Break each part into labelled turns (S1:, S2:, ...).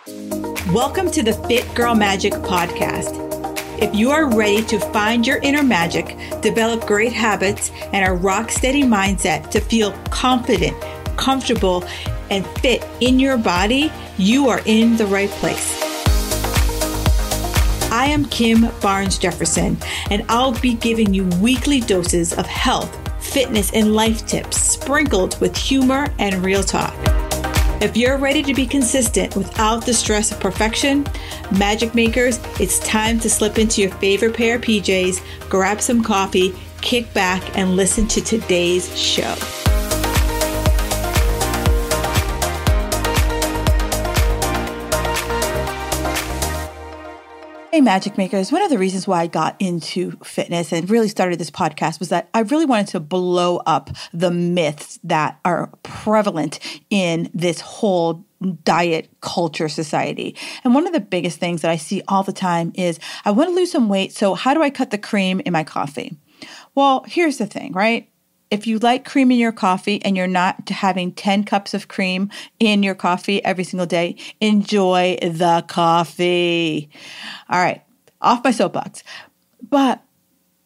S1: Welcome to the Fit Girl Magic podcast. If you are ready to find your inner magic, develop great habits, and a rock-steady mindset to feel confident, comfortable, and fit in your body, you are in the right place. I am Kim Barnes-Jefferson, and I'll be giving you weekly doses of health, fitness, and life tips sprinkled with humor and real talk. If you're ready to be consistent without the stress of perfection, magic makers, it's time to slip into your favorite pair of PJs, grab some coffee, kick back, and listen to today's show. Hey, magic makers. One of the reasons why I got into fitness and really started this podcast was that I really wanted to blow up the myths that are prevalent in this whole diet culture society. And one of the biggest things that I see all the time is I want to lose some weight. So how do I cut the cream in my coffee? Well, here's the thing, right? If you like cream in your coffee and you're not having 10 cups of cream in your coffee every single day, enjoy the coffee. All right, off my soapbox. But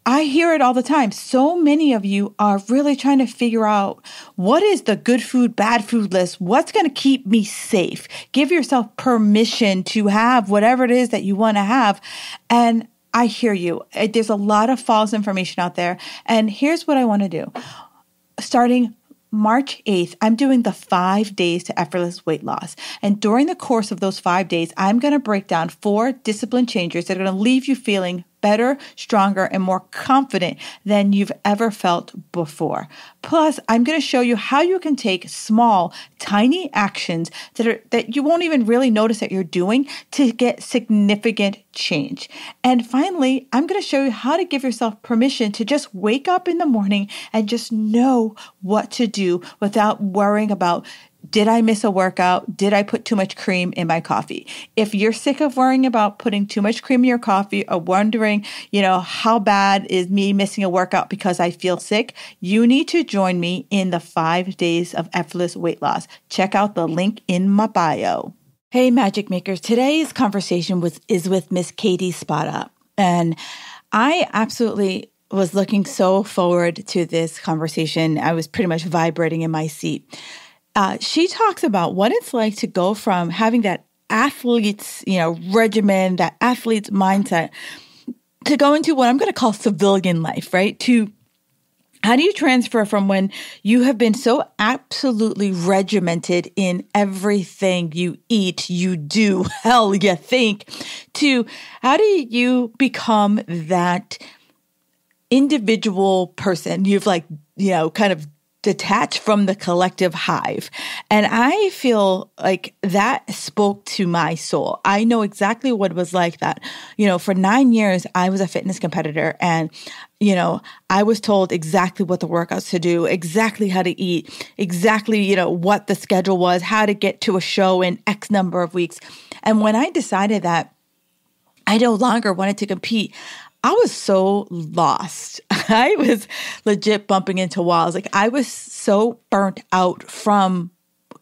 S1: I hear it all the time. So many of you are really trying to figure out what is the good food, bad food list? What's going to keep me safe? Give yourself permission to have whatever it is that you want to have. And I hear you. There's a lot of false information out there. And here's what I want to do. Starting March 8th, I'm doing the 5 days to effortless weight loss. And during the course of those 5 days, I'm going to break down 4 discipline changers that are going to leave you feeling better, stronger, and more confident than you've ever felt before. Plus, I'm going to show you how you can take small, tiny actions that you won't even really notice that you're doing to get significant change. And finally, I'm going to show you how to give yourself permission to just wake up in the morning and just know what to do without worrying about, did I miss a workout? Did I put too much cream in my coffee? If you're sick of worrying about putting too much cream in your coffee or wondering, how bad is me missing a workout because I feel sick, you need to join me in the 5 days of effortless weight loss. Check out the link in my bio. Hey, magic makers. Today's conversation is with Miss Katie Spada. And I absolutely was looking so forward to this conversation. I was pretty much vibrating in my seat. She talks about what it's like to go from having that athlete's, regimen, that athlete's mindset, to go into what I'm going to call civilian life, right? To how do you transfer from when you have been so absolutely regimented in everything you eat, you do, hell, you think, to how do you become that individual person? You've kind of detached from the collective hive. And I feel like that spoke to my soul. I know exactly what it was like that. For 9 years, I was a fitness competitor and, I was told exactly what the workouts to do, exactly how to eat, exactly, what the schedule was, how to get to a show in X number of weeks. And when I decided that I no longer wanted to compete, I was so lost. I was legit bumping into walls. I was so burnt out from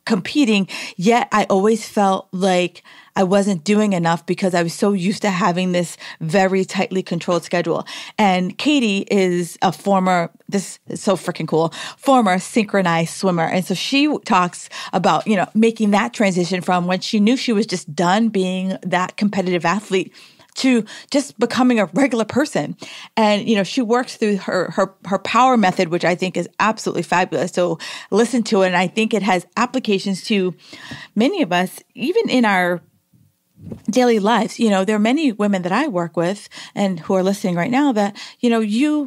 S1: competing, yet I always felt like I wasn't doing enough because I was so used to having this very tightly controlled schedule. And Katie is this is so freaking cool, former synchronized swimmer. And so she talks about, making that transition from when she knew she was just done being that competitive athlete to just becoming a regular person. And, she works through her power method, which I think is absolutely fabulous. So listen to it. And I think it has applications to many of us, even in our daily lives. There are many women that I work with and who are listening right now that,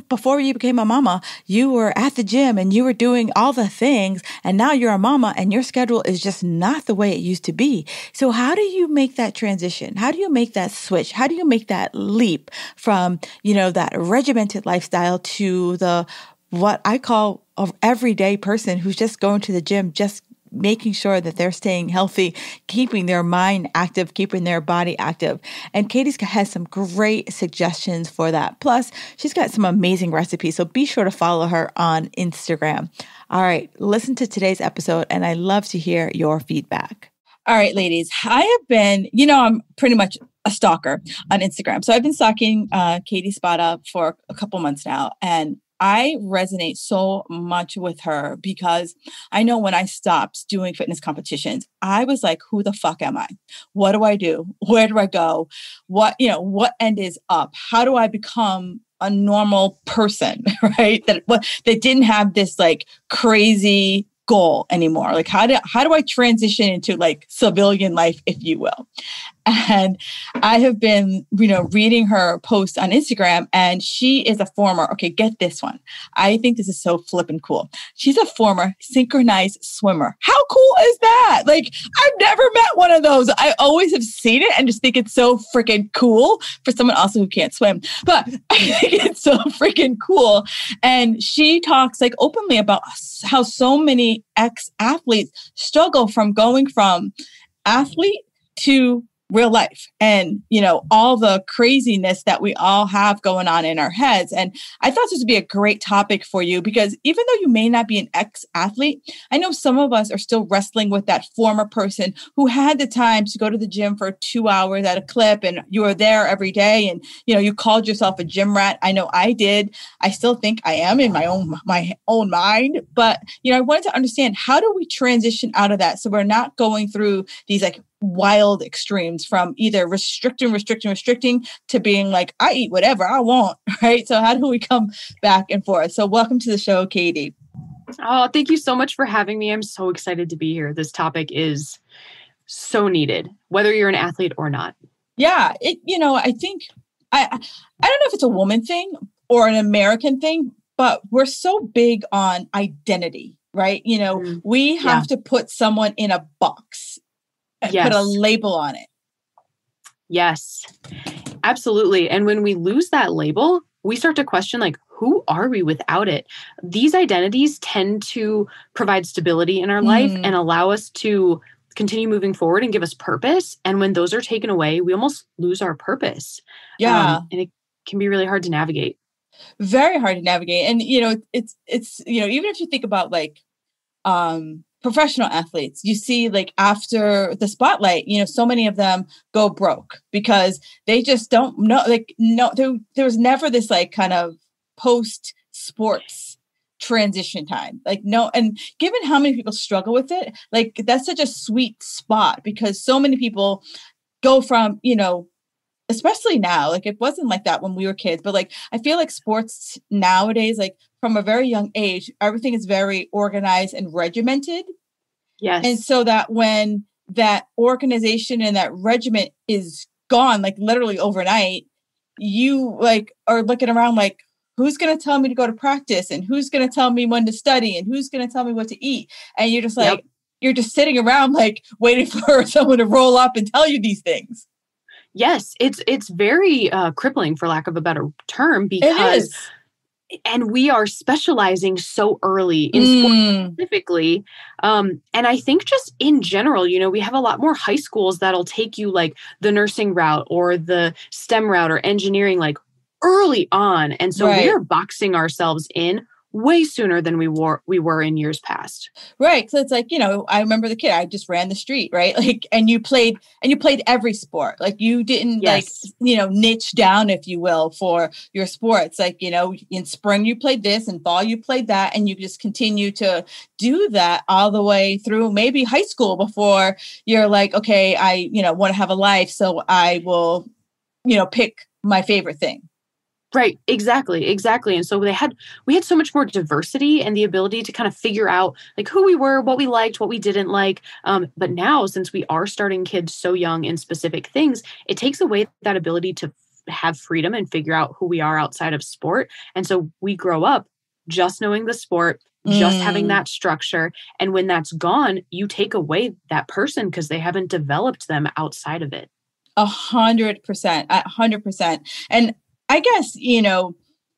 S1: before you became a mama, you were at the gym and you were doing all the things. And now you're a mama and your schedule is just not the way it used to be. So how do you make that transition? How do you make that switch? How do you make that leap from, that regimented lifestyle to what I call an everyday person who's just going to the gym, just making sure that they're staying healthy, keeping their mind active, keeping their body active. And Katie has some great suggestions for that. Plus, she's got some amazing recipes. So be sure to follow her on Instagram. All right, listen to today's episode, and I love to hear your feedback. All right, ladies, I have been, I'm pretty much a stalker on Instagram. So I've been stalking Katie Spada for a couple months now. And I resonate so much with her because I know when I stopped doing fitness competitions, I was like, who the fuck am I? What do I do? Where do I go? What end is up? How do I become a normal person, right? That didn't have this like crazy goal anymore. Like how do I transition into like civilian life, if you will? And I have been, reading her post on Instagram, and she is a former, okay, get this one. I think this is so flippin' cool. She's a former synchronized swimmer. How cool is that? Like, I've never met one of those. I always have seen it and just think it's so freaking cool for someone also who can't swim. But I think it's so freaking cool. And she talks like openly about how so many ex-athletes struggle from going from athlete to real life and, all the craziness that we all have going on in our heads. And I thought this would be a great topic for you because even though you may not be an ex-athlete, I know some of us are still wrestling with that former person who had the time to go to the gym for 2 hours at a clip and you were there every day and, you called yourself a gym rat. I know I did. I still think I am in my own mind. But, I wanted to understand, how do we transition out of that so we're not going through these like wild extremes from either restricting to being like, I eat whatever I want, right? So how do we come back and forth? So welcome to the show, Katie.
S2: Oh, thank you so much for having me. I'm so excited to be here. This topic is so needed, whether you're an athlete or not.
S1: Yeah. I think, I don't know if it's a woman thing or an American thing, but we're so big on identity, right? We have to put someone in a box. Put a label on it.
S2: Yes, absolutely. And when we lose that label, we start to question, like, who are we without it? These identities tend to provide stability in our life and allow us to continue moving forward and give us purpose. And when those are taken away, we almost lose our purpose.
S1: Yeah.
S2: And it can be really hard to navigate.
S1: Very hard to navigate. And, it's even if you think about like, professional athletes, you see like after the spotlight, so many of them go broke because they just don't know, there was never this like kind of post sports transition time. Like, no. And given how many people struggle with it, like that's such a sweet spot because so many people go from, especially now, like it wasn't like that when we were kids, but like, I feel like sports nowadays, like from a very young age, everything is very organized and regimented.
S2: Yes.
S1: And so that when that organization and that regiment is gone, like literally overnight, you like are looking around like, who's going to tell me to go to practice and who's going to tell me when to study and who's going to tell me what to eat? And you're just like, you're just sitting around like waiting for someone to roll up and tell you these things.
S2: Yes, it's very crippling, for lack of a better term, because and we are specializing so early in sports specifically. And I think just in general, we have a lot more high schools that'll take you like the nursing route or the STEM route or engineering like early on. And so we are boxing ourselves in way sooner than we were in years past.
S1: Right. So it's like, I remember the kid, I just ran the street, right? Like, and you played every sport. Like you didn't niche down, if you will, for your sports. Like, in spring you played this and fall you played that. And you just continue to do that all the way through maybe high school before you're like, okay, I, want to have a life. So I will, pick my favorite thing.
S2: Right. Exactly. And so we had so much more diversity and the ability to kind of figure out like who we were, what we liked, what we didn't like. But now, since we are starting kids so young in specific things, it takes away that ability to have freedom and figure out who we are outside of sport. And so we grow up just knowing the sport, just having that structure. And when that's gone, you take away that person because they haven't developed them outside of it.
S1: 100%, 100%. And I guess,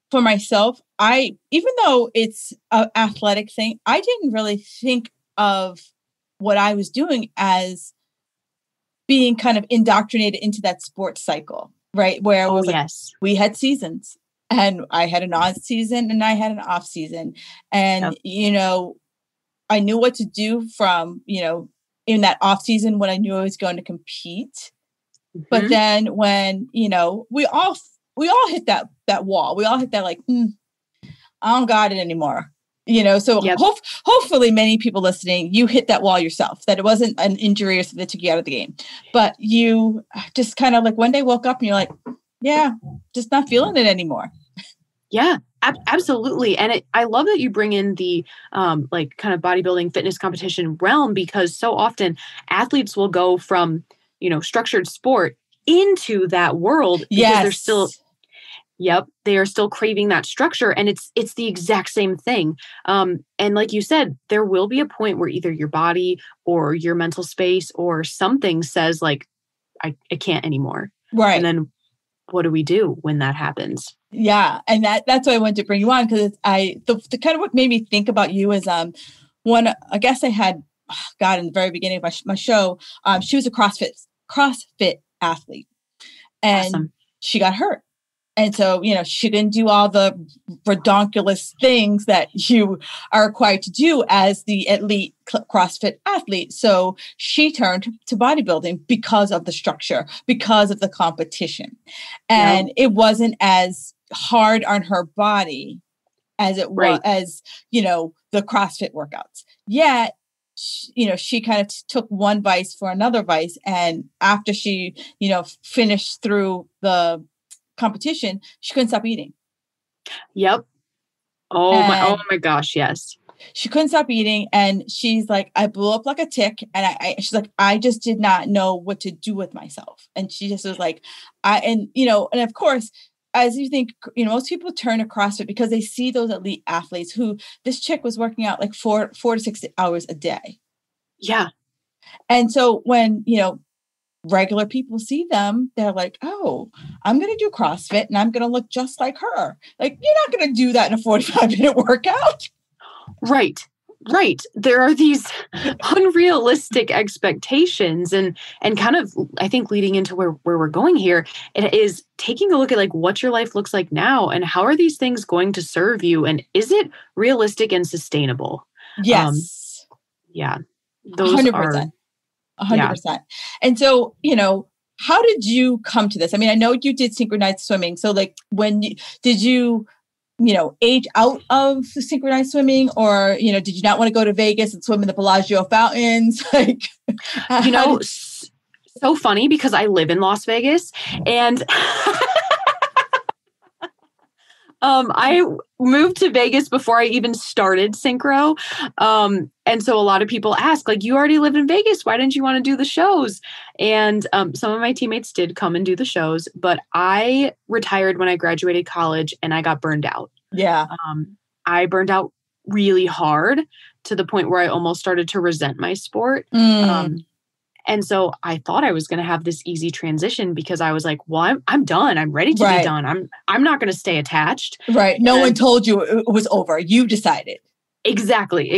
S1: for myself, even though it's an athletic thing, I didn't really think of what I was doing as being kind of indoctrinated into that sports cycle, right? Where it was we had seasons and I had an on season and I had an off season. And, I knew what to do from, in that off season when I knew I was going to compete. But then when, we all hit that wall. We all hit that like, I don't got it anymore. So hopefully many people listening, you hit that wall yourself, that it wasn't an injury or something that took you out of the game. But you just kind of like one day woke up and you're like, yeah, just not feeling it anymore.
S2: Yeah, absolutely. And I love that you bring in the like kind of bodybuilding fitness competition realm, because so often athletes will go from, structured sport into that world because they're still they are still craving that structure, and it's the exact same thing. And like you said, there will be a point where either your body or your mental space or something says like, I can't anymore.
S1: Right.
S2: And then what do we do when that happens?
S1: Yeah. And that's why I wanted to bring you on, because the kind of what made me think about you is one, I guess I had, God, in the very beginning of my show, she was a CrossFit athlete, and
S2: Awesome.
S1: She got hurt. And so, she didn't do all the redonkulous things that you are required to do as the elite CrossFit athlete. So she turned to bodybuilding because of the structure, because of the competition. And it wasn't as hard on her body as it was, as, the CrossFit workouts. Yet, she kind of took one vice for another vice. And after she, finished through the competition, she couldn't stop eating.
S2: Yep. Oh my gosh, yes.
S1: She couldn't stop eating, and she's like, I blew up like a tick, and she's like, I just did not know what to do with myself. And she just was like, and of course, as you think, most people turn to CrossFit because they see those elite athletes who this chick was working out like 4 to 6 hours a day.
S2: Yeah.
S1: And so when, regular people see them, they're like, oh, I'm going to do CrossFit and I'm going to look just like her. Like, you're not going to do that in a 45-minute workout.
S2: Right. There are these unrealistic expectations, and kind of, I think, leading into where we're going here, it is taking a look at like what your life looks like now and how are these things going to serve you, and is it realistic and sustainable?
S1: Yes.
S2: Yeah. Those
S1: 100%.
S2: are
S1: 100%. Yeah. And so, how did you come to this? I mean, I know you did synchronized swimming. So like did you age out of the synchronized swimming, or, did you not want to go to Vegas and swim in the Bellagio fountains? Like,
S2: so funny because I live in Las Vegas, and I moved to Vegas before I even started synchro. And so a lot of people ask, like, you already live in Vegas. Why didn't you want to do the shows? And some of my teammates did come and do the shows, but I retired when I graduated college and I got burned out.
S1: Yeah.
S2: I burned out really hard to the point where I almost started to resent my sport. And so I thought I was going to have this easy transition because I was like, well, I'm done. I'm ready to be done. I'm not going to stay attached.
S1: Right. No one told you it was over. You decided.
S2: Exactly.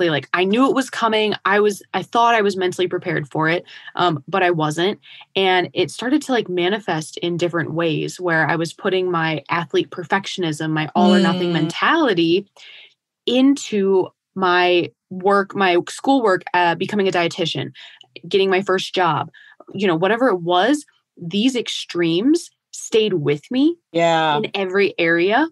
S2: Like, I knew it was coming. I thought I was mentally prepared for it, but I wasn't. And it started to like manifest in different ways where I was putting my athlete perfectionism, my all or nothing mentality into my work, my schoolwork, becoming a dietitian, getting my first job, whatever it was. These extremes stayed with me in every area.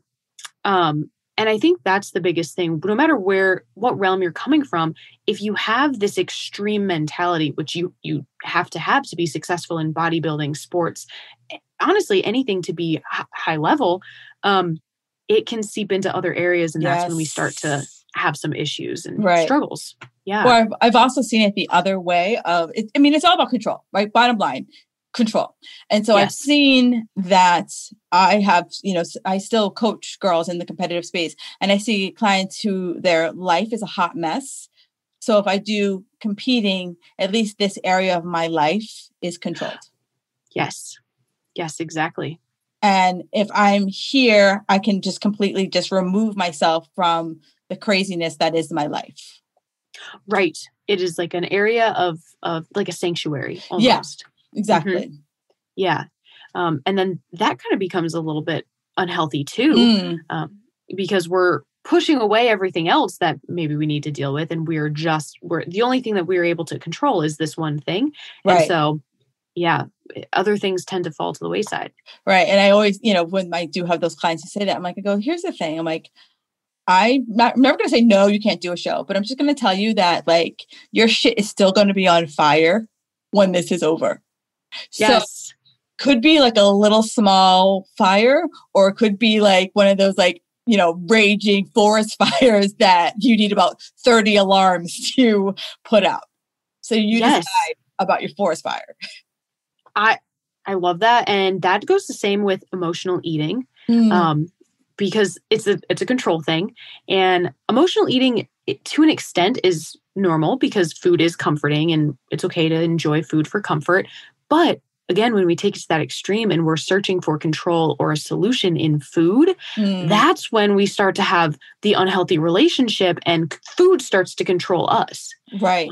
S2: And I think that's the biggest thing. No matter what realm you're coming from, if you have this extreme mentality, which you have to be successful in bodybuilding, sports, honestly, anything to be high level, it can seep into other areas. And that's when we start to have some issues and struggles. Yeah.
S1: Or I've also seen it the other way of it. I mean, it's all about control, right? Bottom line, control. And so I've seen that I have, I still coach girls in the competitive space, and I see clients who their life is a hot mess. So if I do competing, at least this area of my life is controlled.
S2: Yes, exactly.
S1: And if I'm here, I can just completely just remove myself from the craziness that is my life.
S2: Right. It is like an area of like a sanctuary almost.
S1: Yeah, exactly.
S2: Mm-hmm. Yeah. And then that kind of becomes a little bit unhealthy too, because we're pushing away everything else that maybe we need to deal with. And we're the only thing that we're able to control is this one thing.
S1: Right.
S2: And so, yeah, other things tend to fall to the wayside.
S1: Right. And I always, when I do have those clients who say that, I'm like, here's the thing. I'm like, I'm never going to say, no, you can't do a show, but I'm just going to tell you that like your shit is still going to be on fire when this is over.
S2: Yes.
S1: So could be like a little small fire, or it could be like one of those like, raging forest fires that you need about 30 alarms to put out. So you decide about your forest fire.
S2: I love that. And that goes the same with emotional eating. Because it's a control thing, and emotional eating to an extent is normal because food is comforting and it's okay to enjoy food for comfort. But again, when we take it to that extreme and we're searching for control or a solution in food, that's when we start to have the unhealthy relationship and food starts to control us.
S1: Right.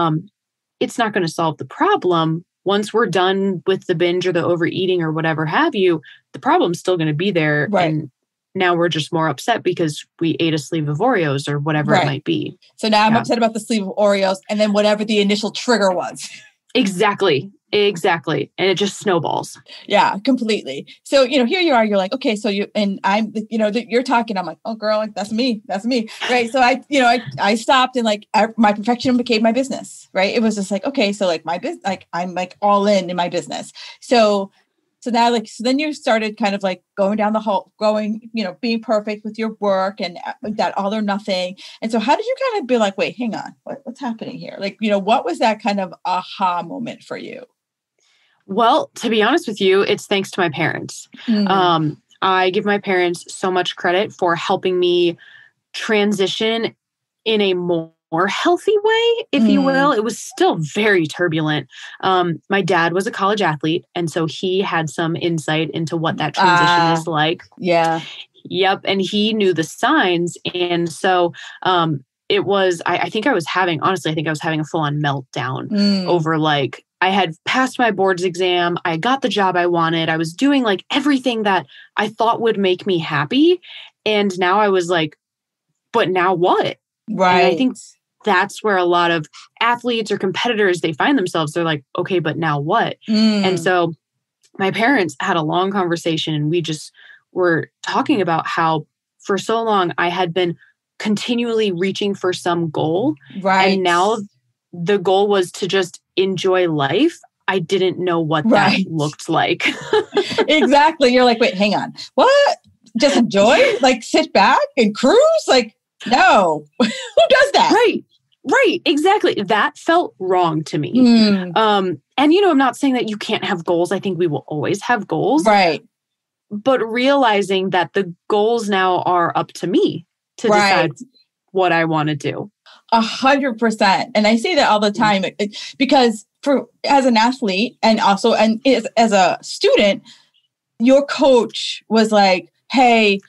S2: It's not going to solve the problem. Once we're done with the binge or the overeating or whatever have you, the problem's still going to be there.
S1: Right.
S2: And now we're just more upset because we ate a sleeve of Oreos or whatever it might be.
S1: So now I'm upset about the sleeve of Oreos and then whatever the initial trigger was.
S2: Exactly. And it just snowballs.
S1: Yeah, completely. So, here you are, you're like, okay, so you're talking, I'm like, oh girl, like that's me. Right. So I stopped and like my perfection became my business, right? It was just like, okay, so like my business, like I'm like all in my business. So now then you started kind of like going down the hall, being perfect with your work and that all or nothing. And so how did you kind of be like, wait, hang on, what's happening here? Like, what was that kind of aha moment for you?
S2: Well, to be honest with you, it's thanks to my parents. I give my parents so much credit for helping me transition in a more healthy way, if you will. It was still very turbulent. My dad was a college athlete, and so he had some insight into what that transition is like.
S1: Yeah.
S2: Yep. And he knew the signs. And so it was, I think I was having a full-on meltdown over like, I had passed my boards exam. I got the job I wanted. I was doing like everything that I thought would make me happy. And now I was like, but now what?
S1: Right.
S2: And I think that's where a lot of athletes or competitors, they find themselves. They're like, okay, but now what? And so my parents had a long conversation and we just were talking about how for so long I had been continually reaching for some goal.
S1: Right.
S2: And now the goal was to just enjoy life. I didn't know what that looked like.
S1: Exactly. You're like, wait, hang on. What? Just enjoy? Like sit back and cruise? Like, no. Who does that?
S2: Right. Exactly. That felt wrong to me. And, I'm not saying that you can't have goals. I think we will always have goals.
S1: Right.
S2: But realizing that the goals now are up to me to decide what I want to do.
S1: 100%. And I say that all the time because as an athlete and also, and as a student, your coach was like, hey,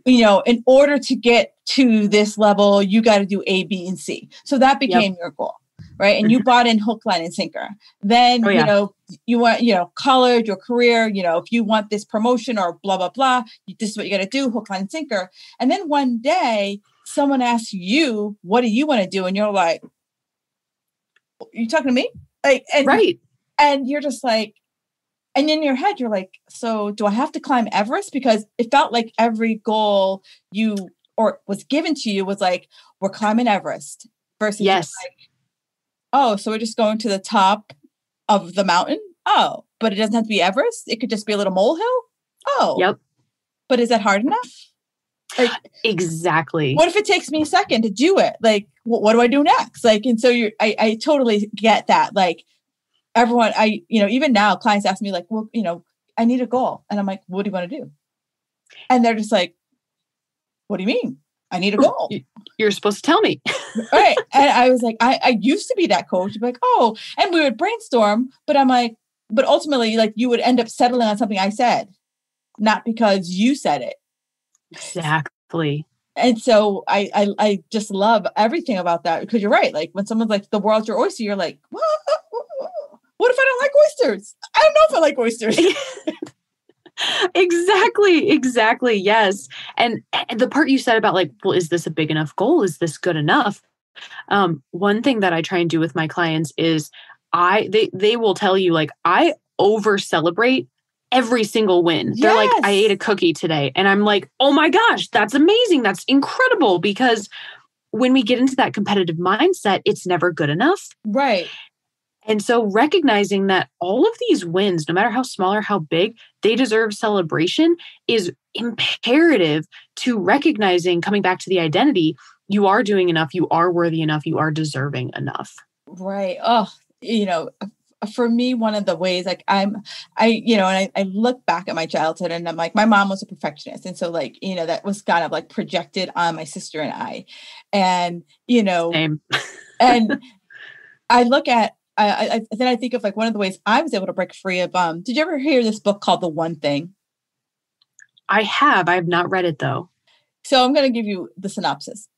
S1: in order to get to this level, you got to do A, B, and C. So that became your goal, right? And you bought in hook, line, and sinker. Then, you want, college or career, if you want this promotion or blah, blah, blah, this is what you got to do, hook, line, and sinker. And then one day, someone asks you, what do you want to do? And you're like, you talking to me? Like, and you're just like, and in your head, you're like, so do I have to climb Everest? Because it felt like every goal was given to you was like, we're climbing Everest versus like, oh, so we're just going to the top of the mountain. Oh, but it doesn't have to be Everest. It could just be a little molehill. Oh,
S2: yep.
S1: But is that hard enough? Like,
S2: exactly.
S1: What if it takes me a second to do it? Like, what do I do next? Like, and so I totally get that. Like everyone, even now clients ask me like, well, I need a goal. And I'm like, what do you want to do? And they're just like, what do you mean? I need a goal.
S2: You're supposed to tell me.
S1: Right. And I was like, I used to be that coach. I'd be like, oh, and we would brainstorm, but I'm like, but ultimately like you would end up settling on something I said, not because you said it.
S2: Exactly.
S1: And so I just love everything about that because you're right. Like when someone's like, the world's your oyster, you're like, what if I don't like oysters? I don't know if I like oysters.
S2: Exactly. Yes. And the part you said about like, well, is this a big enough goal? Is this good enough? One thing that I try and do with my clients is they will tell you like, I over celebrate every single win.
S1: Yes.
S2: They're like, I ate a cookie today. And I'm like, oh my gosh, that's amazing. That's incredible. Because when we get into that competitive mindset, it's never good enough.
S1: Right.
S2: And so recognizing that all of these wins, no matter how small or how big, they deserve celebration is imperative to recognizing, coming back to the identity, you are doing enough, you are worthy enough, you are deserving enough.
S1: Right. Oh, for me, one of the ways like and I look back at my childhood and I'm like, my mom was a perfectionist. And so like, that was kind of like projected on my sister and I, and,
S2: Same.
S1: and I look at, then I think of like one of the ways I was able to break free of, did you ever hear this book called The One Thing?
S2: I have not read it though.
S1: So I'm going to give you the synopsis.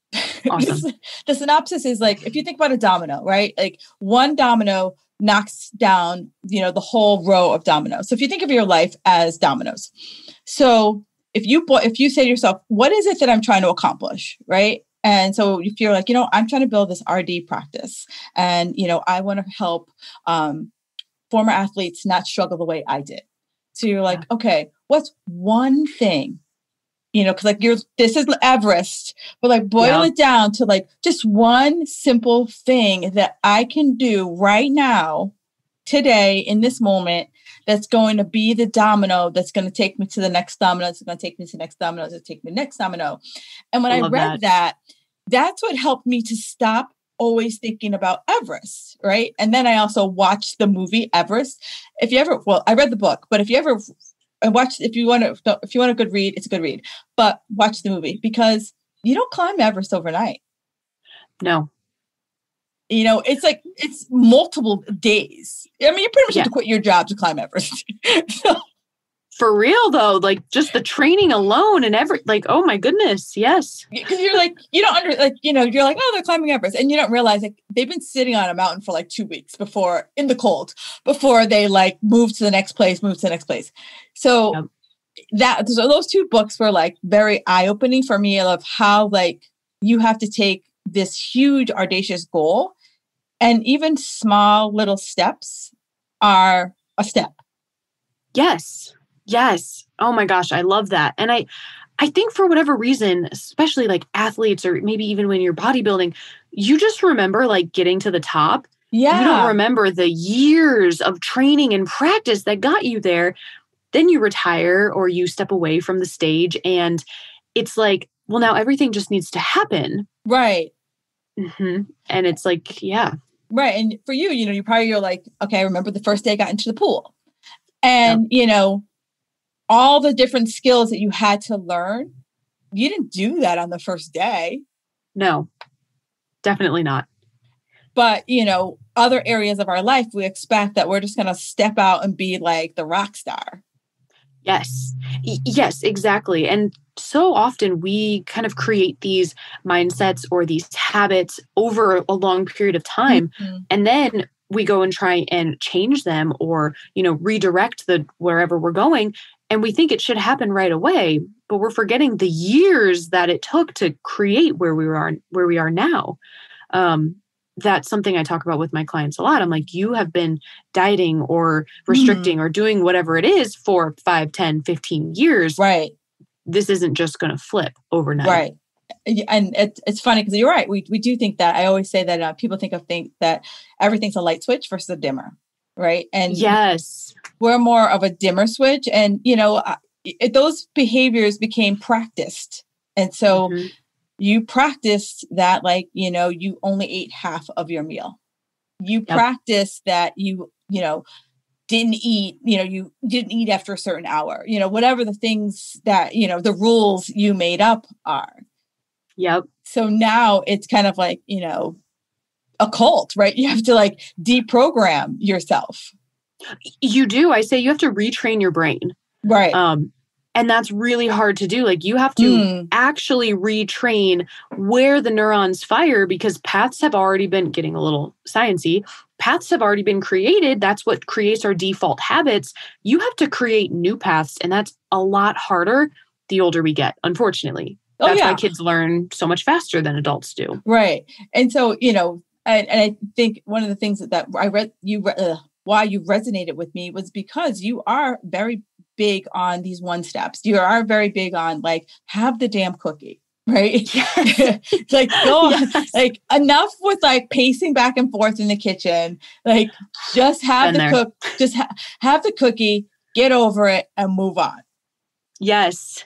S2: Awesome.
S1: The synopsis is like, if you think about a domino, right? Like one domino knocks down, the whole row of dominoes. So if you think of your life as dominoes, so if you say to yourself, what is it that I'm trying to accomplish? Right. And so if you're like, I'm trying to build this RD practice and, I want to help former athletes not struggle the way I did. So you're like, okay, what's one thing, because like this is Everest, but like boil it down to like just one simple thing that I can do right now, today, in this moment, that's going to be the domino that's going to take me to the next domino. It's going to take me to the next domino. It's going to take me to the next domino. And when I read that, that's what helped me to stop always thinking about Everest, right? And then I also watched the movie Everest. I read the book, but if you want a good read, it's a good read. But watch the movie because you don't climb Everest overnight.
S2: No.
S1: It's multiple days. I mean, you pretty much have to quit your job to climb Everest.
S2: For real though, like just the training alone and oh my goodness, yes.
S1: Because you're like, you're like, oh, they're climbing Everest. And you don't realize like they've been sitting on a mountain for like 2 weeks in the cold before they like move to the next place. So those two books were like very eye-opening for me of how like you have to take this huge audacious goal and even small little steps are a step.
S2: Yes. Oh my gosh, I love that. And I think for whatever reason, especially like athletes or maybe even when you're bodybuilding, you just remember like getting to the top.
S1: Yeah.
S2: You don't remember the years of training and practice that got you there. Then you retire or you step away from the stage and it's like, well, now everything just needs to happen.
S1: Right.
S2: Mm-hmm. And it's like, yeah.
S1: Right. And for you, you're like, okay, I remember the first day I got into the pool and, all the different skills that you had to learn. You didn't do that on the first day.
S2: No, definitely not.
S1: But, other areas of our life, we expect that we're just going to step out and be like the rock star.
S2: Yes. Yes, exactly. And so often we kind of create these mindsets or these habits over a long period of time. Mm-hmm. And then we go and try and change them or, redirect wherever we're going. And we think it should happen right away, but we're forgetting the years that it took to create where we are now. That's something I talk about with my clients a lot. I'm like, you have been dieting or restricting or doing whatever it is for 5, 10, 15 years.
S1: Right.
S2: This isn't just going to flip overnight.
S1: Right. And it's funny because you're right. We do think that. I always say that people think that everything's a light switch versus a dimmer. Right. And
S2: yes,
S1: we're more of a dimmer switch. And, those behaviors became practiced. And so you practiced that, like, you only ate half of your meal. You practiced that you didn't eat, you didn't eat after a certain hour, whatever the things that, the rules you made up are.
S2: Yep.
S1: So now it's kind of like, a cult, right? You have to like deprogram yourself.
S2: You do. I say you have to retrain your brain.
S1: Right.
S2: And that's really hard to do. Like you have to actually retrain where the neurons fire because paths have already been getting a little sciencey. Paths have already been created. That's what creates our default habits. You have to create new paths. And that's a lot harder the older we get, unfortunately. That's why kids learn so much faster than adults do.
S1: Right. And so, you know, and I think one of the things that I read, why you resonated with me was because you are very big on these one steps. You are very big on like, have the damn cookie, right? Yes. Like go like enough with like pacing back and forth in the kitchen. Like just have have the cookie, get over it and move on.
S2: Yes.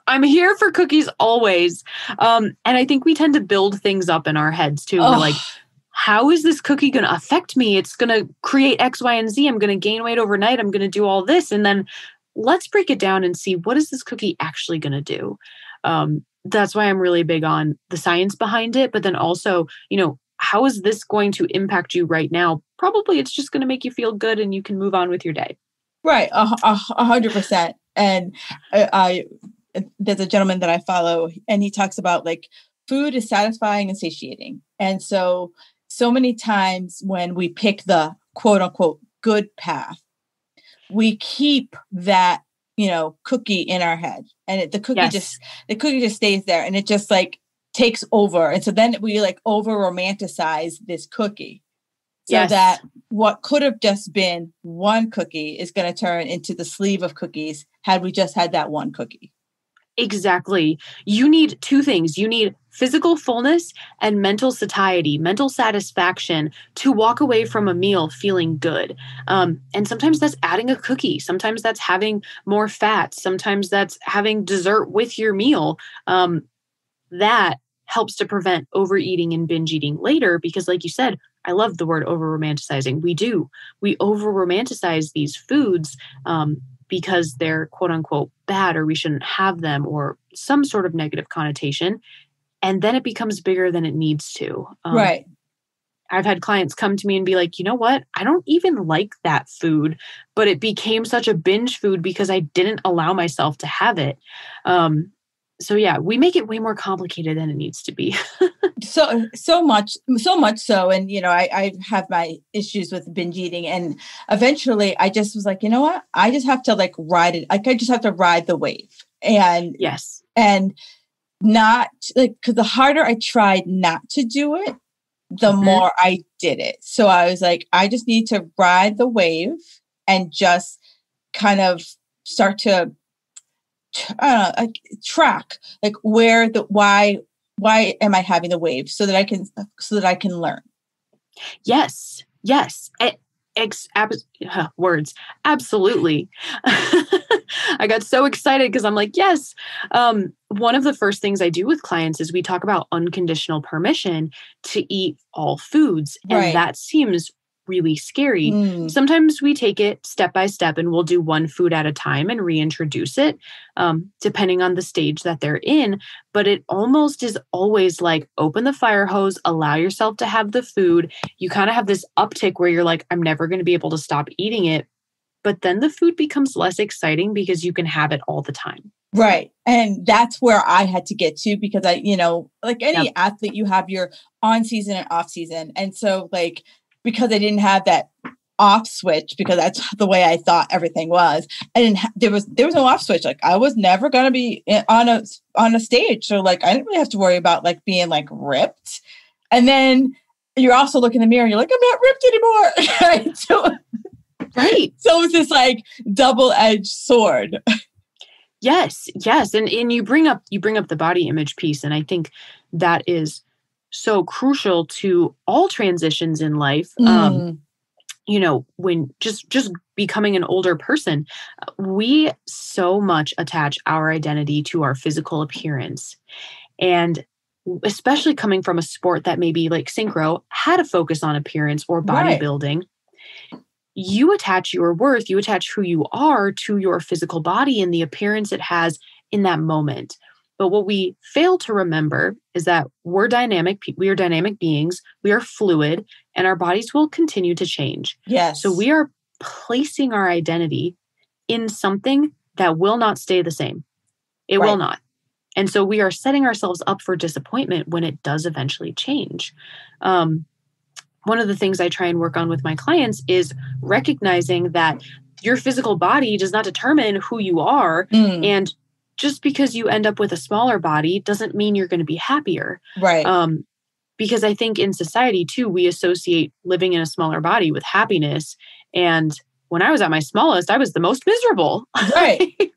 S2: I'm here for cookies always. And I think we tend to build things up in our heads too. We're like, how is this cookie going to affect me? It's going to create X, Y, and Z. I'm going to gain weight overnight. I'm going to do all this. And then let's break it down and see what is this cookie actually going to do? That's why I'm really big on the science behind it. But then also, you know, how is this going to impact you right now? Probably it's just going to make you feel good and you can move on with your day.
S1: Right. 100%. And there's a gentleman that I follow and he talks about like food is satisfying and satiating. And so many times when we pick the quote unquote good path, we keep that, you know, cookie in our head and the cookie just stays there and it just like takes over. And so then we like over romanticize this cookie so that what could have just been one cookie is going to turn into the sleeve of cookies had we just had that one cookie.
S2: Exactly. You need two things. You need physical fullness and mental satiety, mental satisfaction to walk away from a meal feeling good. And sometimes that's adding a cookie. Sometimes that's having more fat. Sometimes that's having dessert with your meal. That helps to prevent overeating and binge eating later because like you said, I love the word over romanticizing. We do. We over romanticize these foods because they're quote unquote bad or we shouldn't have them or some sort of negative connotation. And then it becomes bigger than it needs to.
S1: Right.
S2: I've had clients come to me and be like, you know what? I don't even like that food, but it became such a binge food because I didn't allow myself to have it. So yeah, we make it way more complicated than it needs to be.
S1: so much so. And, you know, I have my issues with binge eating and eventually I just was like, you know what? I just have to like ride it. Like I just have to ride the wave and and not like, cause the harder I tried not to do it, the more I did it. So I was like, I just need to ride the wave and just kind of start to like track like why am I having the wave so that I can learn.
S2: Yes. Words. Absolutely. I got so excited because I'm like, yes. One of the first things I do with clients is we talk about unconditional permission to eat all foods. And that seems really scary. Sometimes we take it step by step and we'll do one food at a time and reintroduce it, depending on the stage that they're in. But it almost is always like open the fire hose, allow yourself to have the food. You kind of have this uptick where you're like, I'm never going to be able to stop eating it. But then the food becomes less exciting because you can have it all the time.
S1: Right. And that's where I had to get to because I, you know, like any athlete, you have your on season and off season. And so like, because I didn't have that off switch, because that's the way I thought everything was. There was no off switch. Like I was never going to be on a stage. So like, I didn't really have to worry about like being like ripped. And then you're also looking in the mirror and you're like, I'm not ripped anymore. Right. So it's this like double-edged sword.
S2: Yes. And you bring up the body image piece. And I think that is so crucial to all transitions in life. You know, when just becoming an older person, we so much attach our identity to our physical appearance. And especially coming from a sport that maybe like synchro had a focus on appearance or bodybuilding, you attach your worth, you attach who you are to your physical body and the appearance it has in that moment. But what we fail to remember is that we are dynamic beings, we are fluid, and our bodies will continue to change.
S1: Yes.
S2: So we are placing our identity in something that will not stay the same. It will not. And so we are setting ourselves up for disappointment when it does eventually change. One of the things I try and work on with my clients is recognizing that your physical body does not determine who you are. And just because you end up with a smaller body doesn't mean you're going to be happier.
S1: Right.
S2: Because I think in society too, we associate living in a smaller body with happiness. And when I was at my smallest, I was the most miserable.
S1: Right.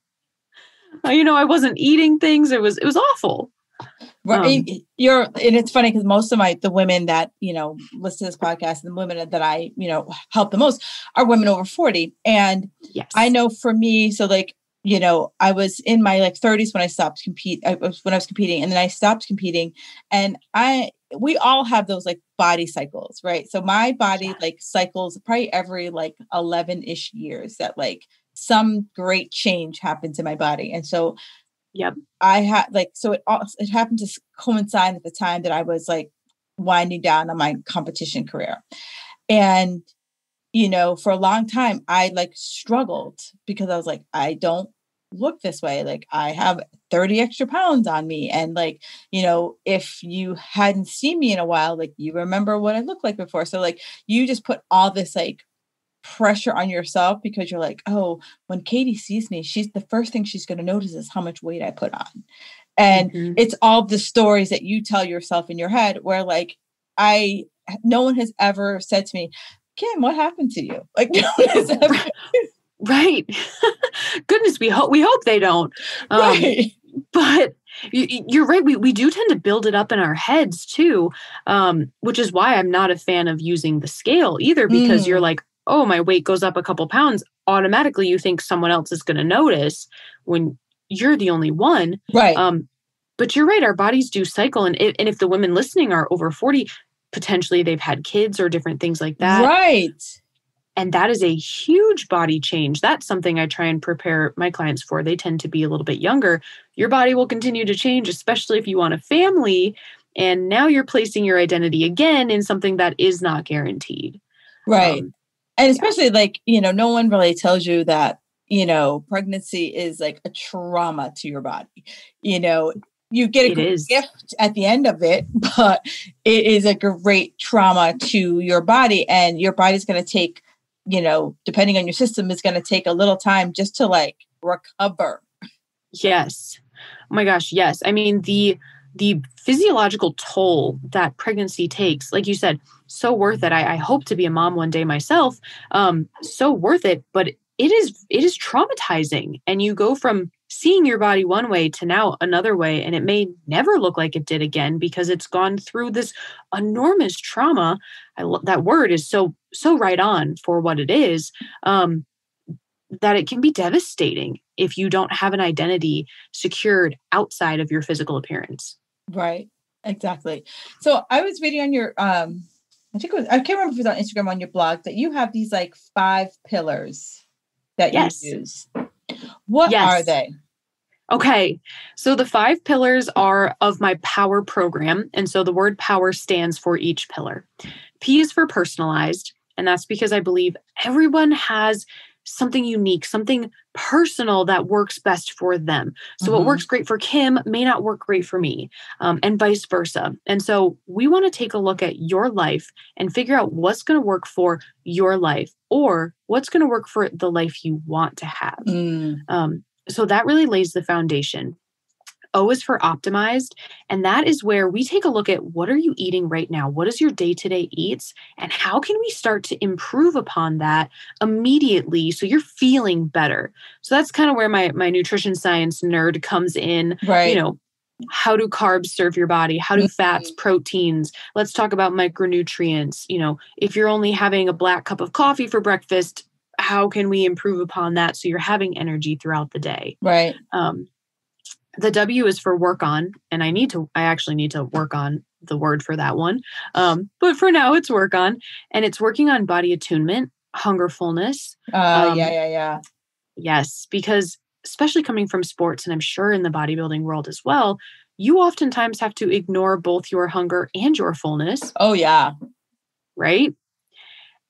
S2: I wasn't eating things. It was awful.
S1: Right. And it's funny because most of the women that, listen to this podcast and the women that I, help the most are women over 40. And
S2: yes.
S1: I know for me, so I was in my 30s when I stopped when I was competing, and then I stopped competing, and we all have those body cycles, right? So my body cycles probably every 11-ish years that some great change happens in my body. And so
S2: yep.
S1: I had it happened to coincide at the time that I was winding down on my competition career. And, for a long time, I struggled because I was I don't look this way. I have 30 extra pounds on me. And if you hadn't seen me in a while, you remember what I looked like before. So you just put all this pressure on yourself because you're oh, when Katie sees me, the first thing she's going to notice is how much weight I put on. And it's all the stories that you tell yourself in your head where no one has ever said to me, Kim, what happened to you? No one has ever.
S2: Right. Goodness, we hope they don't.
S1: Right.
S2: But you're right. We do tend to build it up in our heads too, which is why I'm not a fan of using the scale either, because you're oh, my weight goes up a couple pounds. Automatically, you think someone else is going to notice when you're the only one.
S1: Right.
S2: But you're right. Our bodies do cycle. And if the women listening are over 40, potentially they've had kids or different things like that.
S1: Right.
S2: And that is a huge body change. That's something I try and prepare my clients for. They tend to be a little bit younger. Your body will continue to change, especially if you want a family. And now you're placing your identity again in something that is not guaranteed.
S1: Right. And especially no one really tells you that, pregnancy is a trauma to your body. You get a great gift at the end of it, but it is a great trauma to your body, and your body's going to take, depending on your system, is going to take a little time just to recover.
S2: Yes. Oh my gosh. Yes. I mean, the physiological toll that pregnancy takes, like you said, so worth it. I hope to be a mom one day myself. So worth it, but it is traumatizing. And you go from seeing your body one way to now another way, and it may never look like it did again because it's gone through this enormous trauma. That word is so right on for what it is, that it can be devastating if you don't have an identity secured outside of your physical appearance.
S1: Right. Exactly. So I was reading on your, I can't remember if it was on Instagram, on your blog, that you have these 5 pillars that you use. What are they?
S2: Okay. So the 5 pillars are of my power program. And so the word power stands for each pillar. P is for personalized. And that's because I believe everyone has something unique, something personal that works best for them. So what works great for Kim may not work great for me, and vice versa. And so we want to take a look at your life and figure out what's going to work for your life, or what's going to work for the life you want to have. So that really lays the foundation. O is for optimized. And that is where we take a look at, what are you eating right now? What is your day-to-day eats? And how can we start to improve upon that immediately so you're feeling better? So that's kind of where my nutrition science nerd comes in.
S1: Right.
S2: How do carbs serve your body? How do fats, proteins? Let's talk about micronutrients. If you're only having a black cup of coffee for breakfast, how can we improve upon that so you're having energy throughout the day?
S1: Right.
S2: The W is for work on, and I actually need to work on the word for that one. But for now it's work on, and it's working on body attunement, hunger, fullness.
S1: Yeah.
S2: Yes, because especially coming from sports, and I'm sure in the bodybuilding world as well, you oftentimes have to ignore both your hunger and your fullness.
S1: Oh yeah.
S2: Right.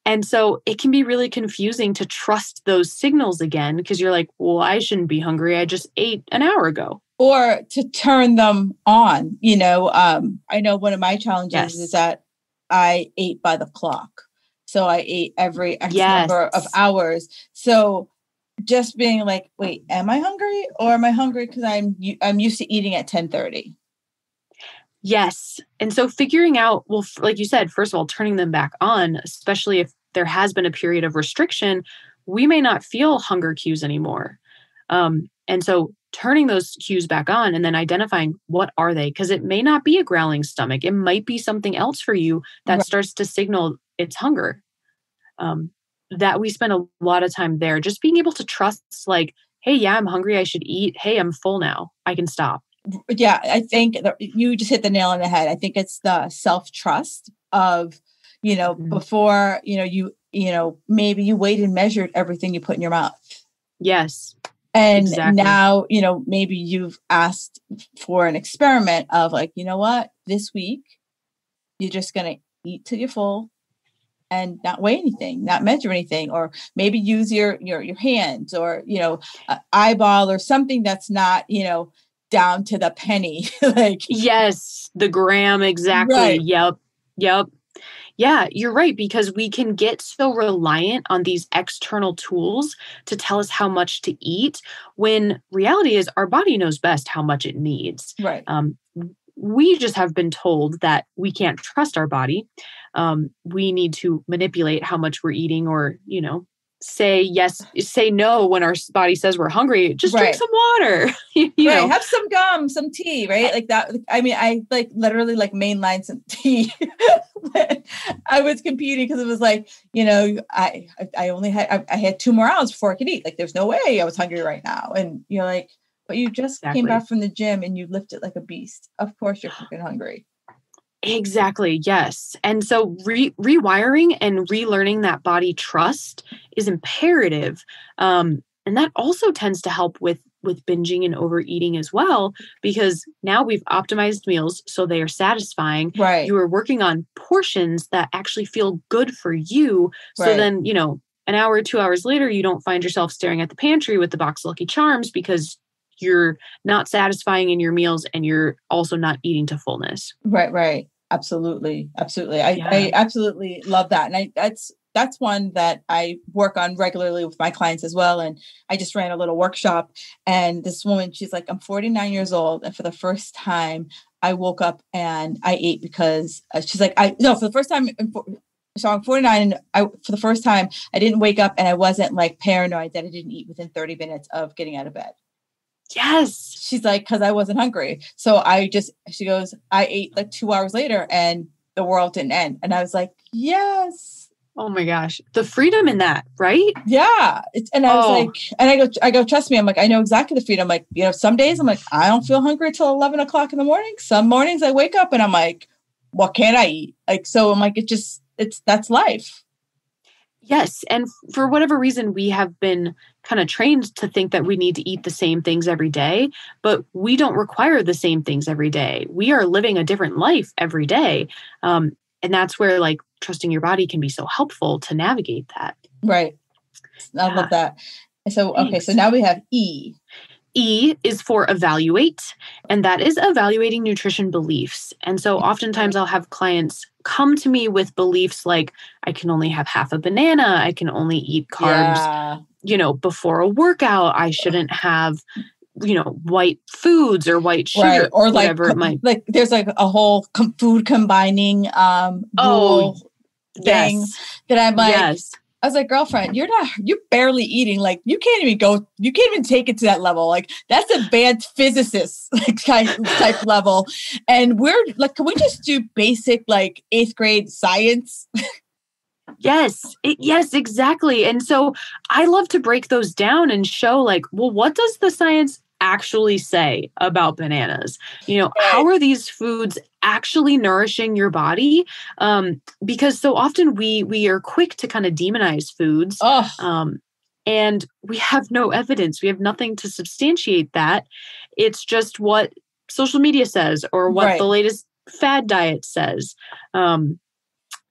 S2: And so it can be really confusing to trust those signals again, because you're like, well, I shouldn't be hungry. I just ate an hour ago.
S1: Or to turn them on. I know one of my challenges is that I ate by the clock. So I ate every X number of hours. So just being like, wait, am I hungry, or am I hungry because I'm used to eating at 10:30?
S2: Yes. And so figuring out, well, like you said, first of all, turning them back on, especially if there has been a period of restriction, we may not feel hunger cues anymore. And so turning those cues back on and then identifying what are they, because it may not be a growling stomach. It might be something else for you that starts to signal it's hunger. That we spend a lot of time there, just being able to trust, like, hey, yeah, I'm hungry. I should eat. Hey, I'm full now. I can stop.
S1: Yeah, I think you just hit the nail on the head. I think it's the self-trust of, before, maybe you weighed and measured everything you put in your mouth.
S2: Yes.
S1: And now, maybe you've asked for an experiment of like, you know what, this week, you're just going to eat till you're full and not weigh anything, not measure anything, or maybe use your hands or, eyeball or something that's not, down to the penny. Like,
S2: yes, the gram. Exactly.
S1: Right.
S2: Yep. Yeah, you're right, because we can get so reliant on these external tools to tell us how much to eat, when reality is our body knows best how much it needs.
S1: Right.
S2: We just have been told that we can't trust our body. We need to manipulate how much we're eating, or, say yes, say no when our body says we're hungry. Just drink some water.
S1: Right. Have some gum, some tea, right? Like that. I mean, I literally mainline some tea. I was competing because it was like, I only had, I had 2 more hours before I could eat. Like, there's no way I was hungry right now. And you're like, but you just came back from the gym and you lifted like a beast. Of course you're freaking hungry.
S2: Exactly. Yes. And so rewiring and relearning that body trust is imperative. And that also tends to help with binging and overeating as well, because now we've optimized meals so they are satisfying.
S1: Right.
S2: You are working on portions that actually feel good for you. So then, an hour or 2 hours later, you don't find yourself staring at the pantry with the box of Lucky Charms because you're not satisfying in your meals and you're also not eating to fullness.
S1: Right. Absolutely. I absolutely love that. And that's one that I work on regularly with my clients as well. And I just ran a little workshop, and this woman, she's like, I'm 49 years old. And for the first time I woke up and I ate because she's like, for the first time. So I'm 49, and for the first time I didn't wake up and I wasn't like paranoid that I didn't eat within 30 minutes of getting out of bed.
S2: Yes.
S1: She's like, because I wasn't hungry. So she goes, I ate like 2 hours later and the world didn't end. And I was like, yes.
S2: Oh my gosh. The freedom in that, right?
S1: Yeah. And I was like, and I go, trust me. I'm like, I know exactly the freedom. Like, some days I'm like, I don't feel hungry till 11 o'clock in the morning. Some mornings I wake up and I'm like, what can I eat? Like, so I'm like, that's life.
S2: Yes. And for whatever reason, we have been kind of trained to think that we need to eat the same things every day, but we don't require the same things every day. We are living a different life every day. And that's where trusting your body can be so helpful to navigate that.
S1: Right. I love that. So, okay. So now we have E.
S2: E is for evaluate, and that is evaluating nutrition beliefs. And so oftentimes I'll have clients come to me with beliefs like, I can only have half a banana. I can only eat carbs, before a workout. I shouldn't have, white foods or white sugar,
S1: right. Or
S2: whatever it might.
S1: Like there's like a whole food combining rule thing that I'm like,
S2: yes.
S1: I was like, girlfriend, you're barely eating. Like, you can't even take it to that level. Like, that's advanced physicist type level. And we're like, can we just do basic 8th grade science?
S2: Yes, exactly. And so I love to break those down and show well, what does the science actually say about bananas? How are these foods actually nourishing your body? Because so often we are quick to kind of demonize foods. And we have no evidence. We have nothing to substantiate that. It's just what social media says or what the latest fad diet says.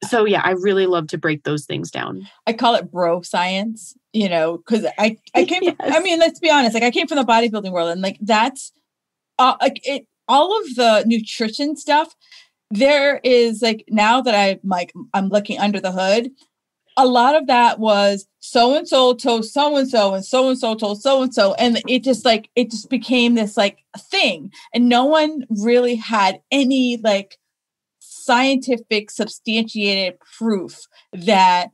S2: So yeah, I really love to break those things down.
S1: I call it bro science, because I came
S2: Yes.
S1: from, I mean, let's be honest, like I came from the bodybuilding world, and like that's like it, all of the nutrition stuff. There is like, now that I'm looking under the hood, a lot of that was so-and-so told so-and-so and so-and-so told so-and-so. And it just became this like thing. And no one really had any like scientific substantiated proof that,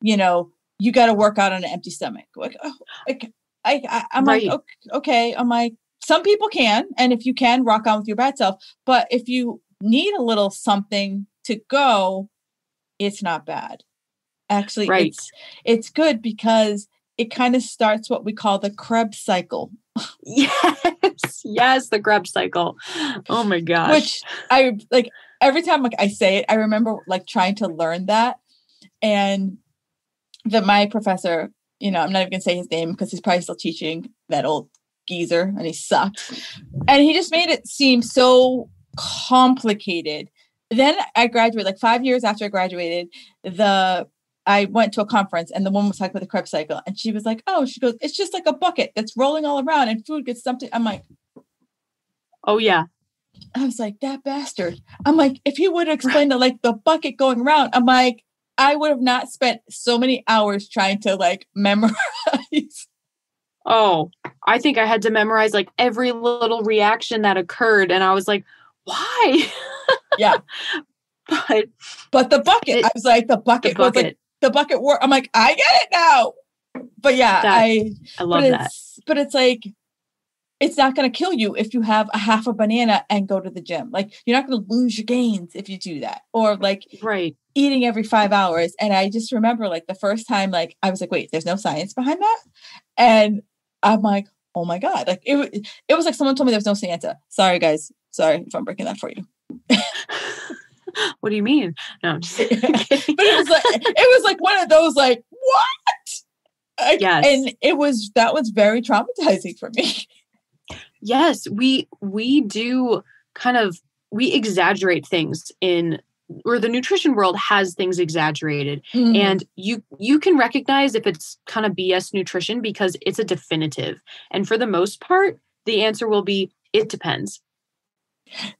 S1: you got to work out on an empty stomach. I'm
S2: Right.
S1: like, okay. I'm like, some people can. And if you can, rock on with your bad self. But if you need a little something to go, it's not bad. Actually,
S2: Right.
S1: it's good because it kind of starts what we call the Krebs cycle.
S2: Yes, the Krebs cycle. Oh my gosh.
S1: Which I like every time like I say it, I remember like trying to learn that. And my professor, I'm not even gonna say his name because he's probably still teaching, that old geezer, and he sucked. And he just made it seem so complicated. Then I graduated, like 5 years after I graduated, I went to a conference and the woman was talking about the Krebs cycle, and she was like, she goes, it's just like a bucket that's rolling all around and food gets dumped in. I'm like,
S2: oh yeah.
S1: I was like, that bastard. I'm like, if he would have explained it like the bucket going around, I'm like, I would have not spent so many hours trying to like memorize.
S2: Oh, I think I had to memorize like every little reaction that occurred. And I was like, why?
S1: Yeah. But the bucket, I was like, the bucket was like, the bucket work. I'm like, I get it now. But yeah, I
S2: love that.
S1: But it's like, it's not going to kill you if you have a half a banana and go to the gym. Like, you're not going to lose your gains if you do that. Or like eating every 5 hours. And I just remember like the first time, like, I was like, wait, there's no science behind that. And I'm like, oh my God. Like it was like someone told me there was no Santa. Sorry, guys. Sorry if I'm breaking that for you.
S2: What do you mean? No, I'm just kidding.
S1: But it was like one of those like, what?
S2: Yes.
S1: And that was very traumatizing for me.
S2: Yes, we do we exaggerate things or the nutrition world has things exaggerated. And you can recognize if it's kind of BS nutrition because it's a definitive. And for the most part, the answer will be, it depends.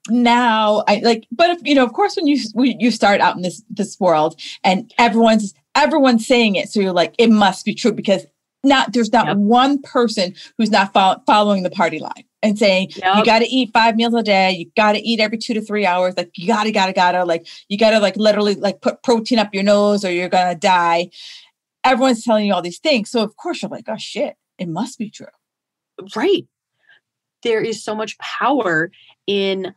S1: Now but if, of course, when you start out in this world and everyone's saying it, so you're like, it must be true, because there's not one person who's not following the party line and saying, you got to eat 5 meals a day. You got to eat every 2 to 3 hours. Like you gotta, like, you got to like literally like put protein up your nose or you're going to die. Everyone's telling you all these things. So of course you're like, oh shit, it must be true.
S2: Right. There is so much power in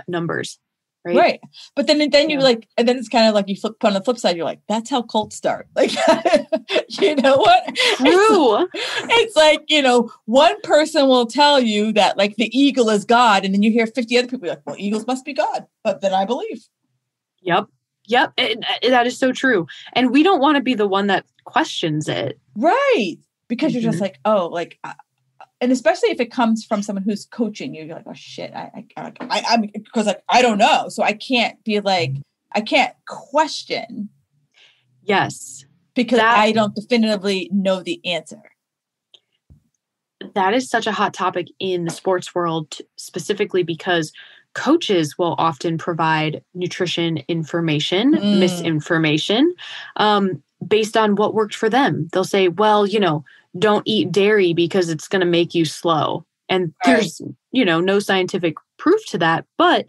S2: numbers.
S1: Right. But then you like, and then it's kind of like you put on the flip side, you're like, that's how cults start. Like, you know what?
S2: True.
S1: It's like, one person will tell you that like the eagle is God. And then you hear 50 other people like, well, eagles must be God. But then I believe.
S2: Yep. That is so true. And we don't want to be the one that questions it.
S1: Right. Because you're just like, oh, like, and especially if it comes from someone who's coaching you, you're like, oh shit, I'm because like, I don't know. So I can't be like, I can't question.
S2: Yes.
S1: Because I don't definitively know the answer.
S2: That is such a hot topic in the sports world, specifically because coaches will often provide nutrition information, misinformation, based on what worked for them. They'll say, well, don't eat dairy because it's going to make you slow. And there's, no scientific proof to that. But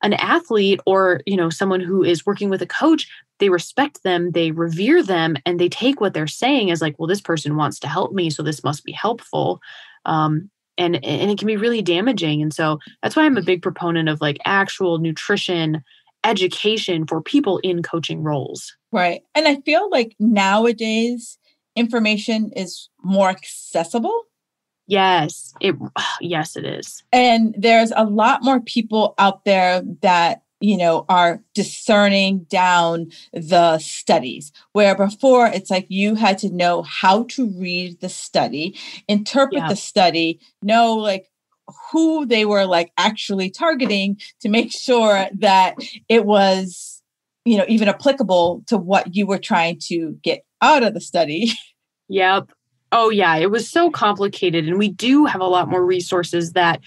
S2: an athlete or, someone who is working with a coach, they respect them, they revere them, and they take what they're saying as like, well, this person wants to help me, so this must be helpful. And it can be really damaging. And so that's why I'm a big proponent of like actual nutrition education for people in coaching roles.
S1: Right. And I feel like nowadays information is more accessible.
S2: Yes, it is.
S1: And there's a lot more people out there that, are discerning down the studies, where before it's like you had to know how to read the study, interpret the study, know like who they were like actually targeting to make sure that it was, even applicable to what you were trying to get out of the study.
S2: Yep. Oh, yeah. It was so complicated. And we do have a lot more resources that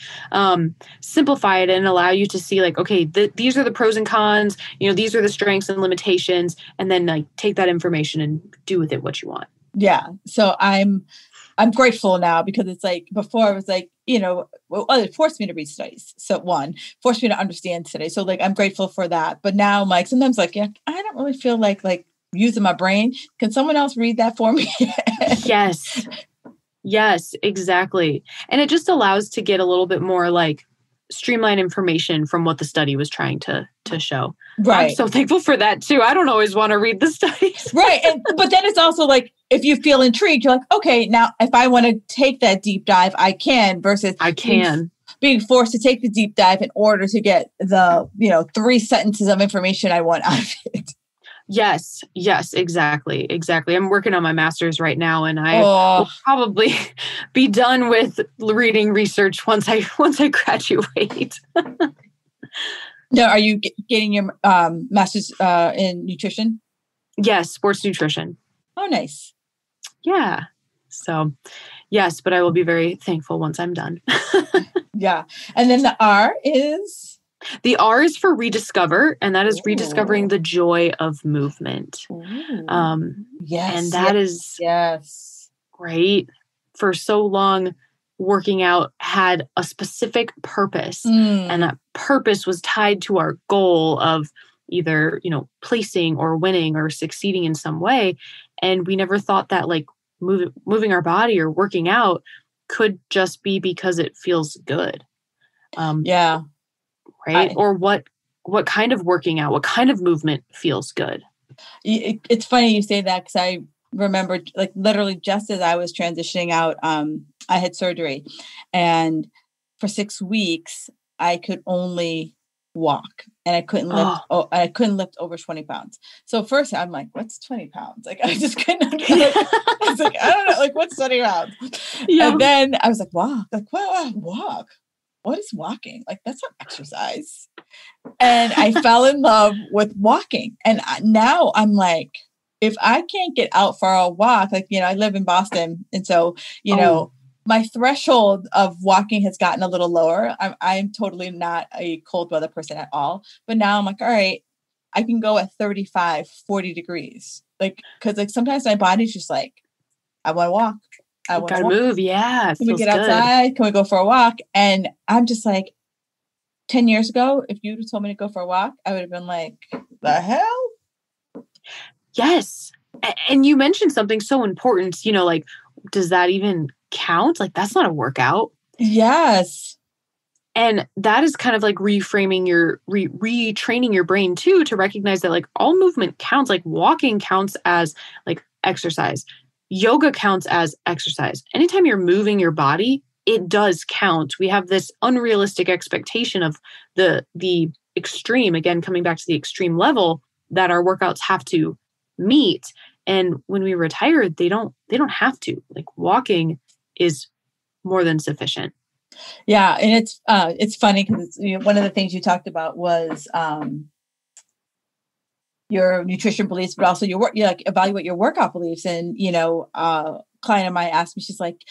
S2: simplify it and allow you to see like, okay, these are the pros and cons, these are the strengths and limitations, and then like take that information and do with it what you want.
S1: Yeah. So I'm grateful now, because it's like before I was like, it forced me to read studies. So forced me to understand studies. So like, I'm grateful for that. But now I'm like, sometimes like, yeah, I don't really feel like using my brain. Can someone else read that for me?
S2: Yes, exactly. And it just allows to get a little bit more like streamlined information from what the study was trying to show.
S1: Right.
S2: I'm so thankful for that too. I don't always want to read the studies.
S1: Right. But then it's also like, if you feel intrigued, you're like, okay, now if I want to take that deep dive, I can, versus being forced to take the deep dive in order to get the, 3 sentences of information I want out of it.
S2: Yes, exactly. I'm working on my master's right now, and I will probably be done with reading research once I graduate.
S1: Now, are you getting your master's in nutrition?
S2: Yes, sports nutrition.
S1: Oh, nice.
S2: Yeah. So, yes, but I will be very thankful once I'm done.
S1: Yeah. And then the R is?
S2: The R is for rediscover, and that is rediscovering the joy of movement.
S1: Yes.
S2: And that is great. For so long, working out had a specific purpose, and that purpose was tied to our goal of either, placing or winning or succeeding in some way. And we never thought that like moving our body or working out could just be because it feels good. Right. Or what kind of working out, what kind of movement feels good.
S1: It's funny you say that, because I remember like literally just as I was transitioning out, I had surgery, and for 6 weeks I could only walk, and I couldn't lift over 20 pounds. So first I'm like, what's 20 pounds? Like, I just couldn't. I was like, I don't know, like, what's 20 pounds? Yeah. And then I was like, walk. Like, walk. What is walking? Like, that's not exercise. And I fell in love with walking. And now I'm like, if I can't get out for a walk, like, I live in Boston. And so, my threshold of walking has gotten a little lower. I'm totally not a cold weather person at all. But now I'm like, all right, I can go at 35, 40 degrees. Like, because like sometimes my body's just like, I want to walk. I want to
S2: move. Yeah.
S1: Can we get outside? Can we go for a walk? And I'm just like, 10 years ago, if you'd have told me to go for a walk, I would have been like, the hell?
S2: Yes. And you mentioned something so important, like, does that even count? Like, that's not a workout.
S1: Yes.
S2: And that is kind of like reframing retraining your brain too, to recognize that like all movement counts. Like walking counts as like exercise. Yoga counts as exercise. Anytime you're moving your body, it does count. We have this unrealistic expectation of the extreme, again, coming back to the extreme level that our workouts have to meet. And when we retire, they don't have to. Like walking is more than sufficient.
S1: Yeah. And it's funny because one of the things you talked about was your nutrition beliefs, but also evaluate your workout beliefs. And, client of mine asked me, she's like,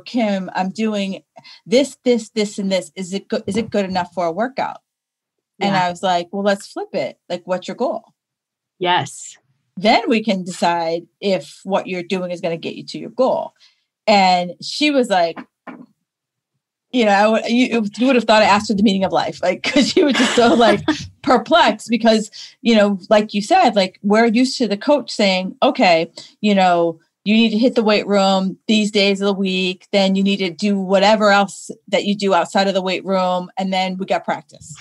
S1: Kim, I'm doing this, and this. Is it good enough for a workout? Yeah. And I was like, well, let's flip it. Like, what's your goal?
S2: Yes.
S1: Then we can decide if what you're doing is going to get you to your goal. And she was like, you would have thought I asked her the meaning of life, like, because she was just so like perplexed because, like you said, like we're used to the coach saying, okay, you need to hit the weight room these days of the week. Then you need to do whatever else that you do outside of the weight room. And then we got practice.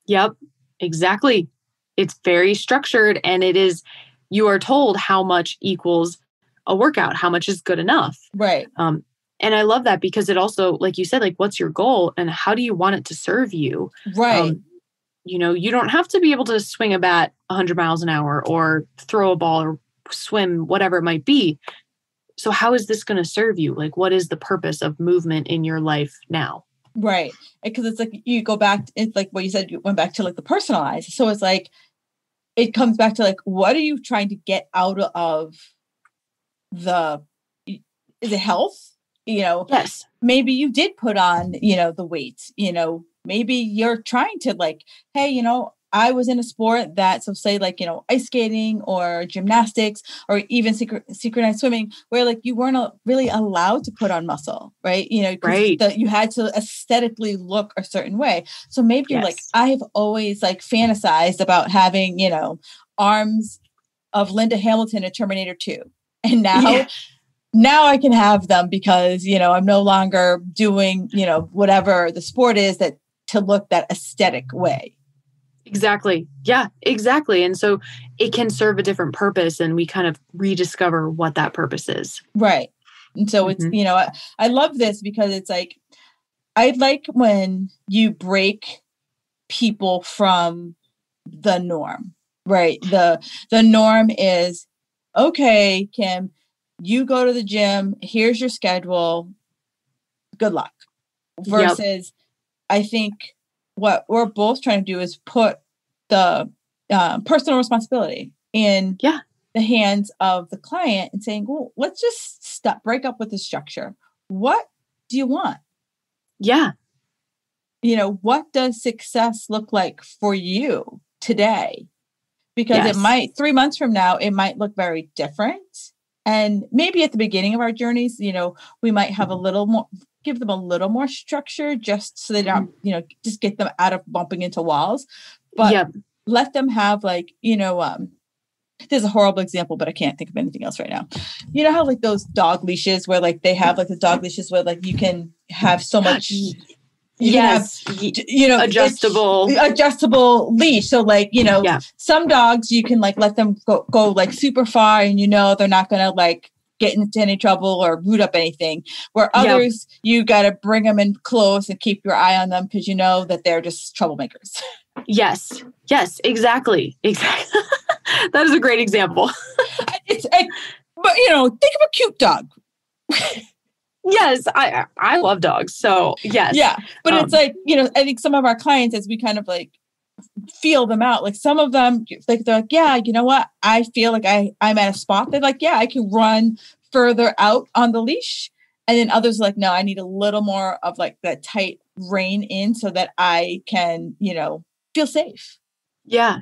S2: Yep, exactly. It's very structured, and you are told how much equals a workout, how much is good enough.
S1: Right.
S2: And I love that because it also, like you said, like what's your goal and how do you want it to serve you?
S1: Right.
S2: You don't have to be able to swing a bat 100 miles an hour or throw a ball or swim, whatever it might be. So how is this going to serve you? Like, what is the purpose of movement in your life now?
S1: Right. Because it's like you go back, it's like what you said, you went back to like the personalized. So it's like, it comes back to like, what are you trying to get out of is it health?
S2: Yes.
S1: Maybe you did put on, the weights, maybe you're trying to like, hey, I was in a sport that, so say like, ice skating or gymnastics or even synchronized swimming, where like you weren't really allowed to put on muscle, right? Because you had to aesthetically look a certain way. So maybe you're like, I've always like fantasized about having, arms of Linda Hamilton in Terminator 2. And now I can have them because, I'm no longer doing, whatever the sport is that to look that aesthetic way.
S2: Exactly. Yeah, exactly. And so it can serve a different purpose and we kind of rediscover what that purpose is.
S1: Right. And so it's, I love this because it's like, I like when you break people from the norm, right? The norm is, okay, Kim, you go to the gym, here's your schedule, good luck. Versus, I think what we're both trying to do is put the personal responsibility in the hands of the client and saying, well, let's just break up with the structure. What do you want?
S2: Yeah.
S1: What does success look like for you today? Because it might, 3 months from now, it might look very different. And maybe at the beginning of our journeys, we might have a little more, give them a little more structure just so they don't, just get them out of bumping into walls. But let them have like, there's a horrible example, but I can't think of anything else right now. You know how like those dog leashes where like they have like the dog leashes where like you can have so much... adjustable leash. So like, some dogs you can like let them go like super far and they're not going to like get into any trouble or root up anything, where others you got to bring them in close and keep your eye on them because that they're just troublemakers.
S2: Yes, exactly. That is a great example.
S1: But think of a cute dog.
S2: Yes, I love dogs. So yes.
S1: Yeah. But it's like, I think some of our clients, as we kind of like feel them out, like some of them, like they're like, yeah, you know what? I feel like I'm at a spot. They're like, yeah, I can run further out on the leash. And then others are like, no, I need a little more of like that tight rein in so that I can, feel safe.
S2: Yeah,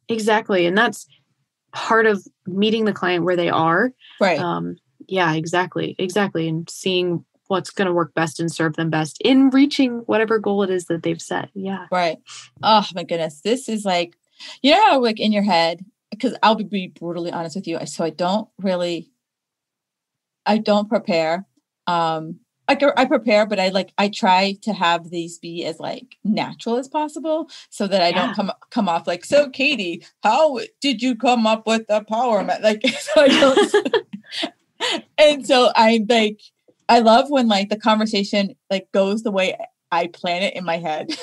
S2: exactly. And that's part of meeting the client where they are.
S1: Right.
S2: Yeah, exactly. And seeing what's going to work best and serve them best in reaching whatever goal it is that they've set. Yeah.
S1: Right. Oh my goodness. This is like, how like in your head, because I'll be brutally honest with you. So I don't prepare. I prepare, but I try to have these be as like natural as possible so that I don't come off like, so Katie, how did you come up with the power? Like, so I don't. And so I'm like, I love when like the conversation like goes the way I plan it in my head.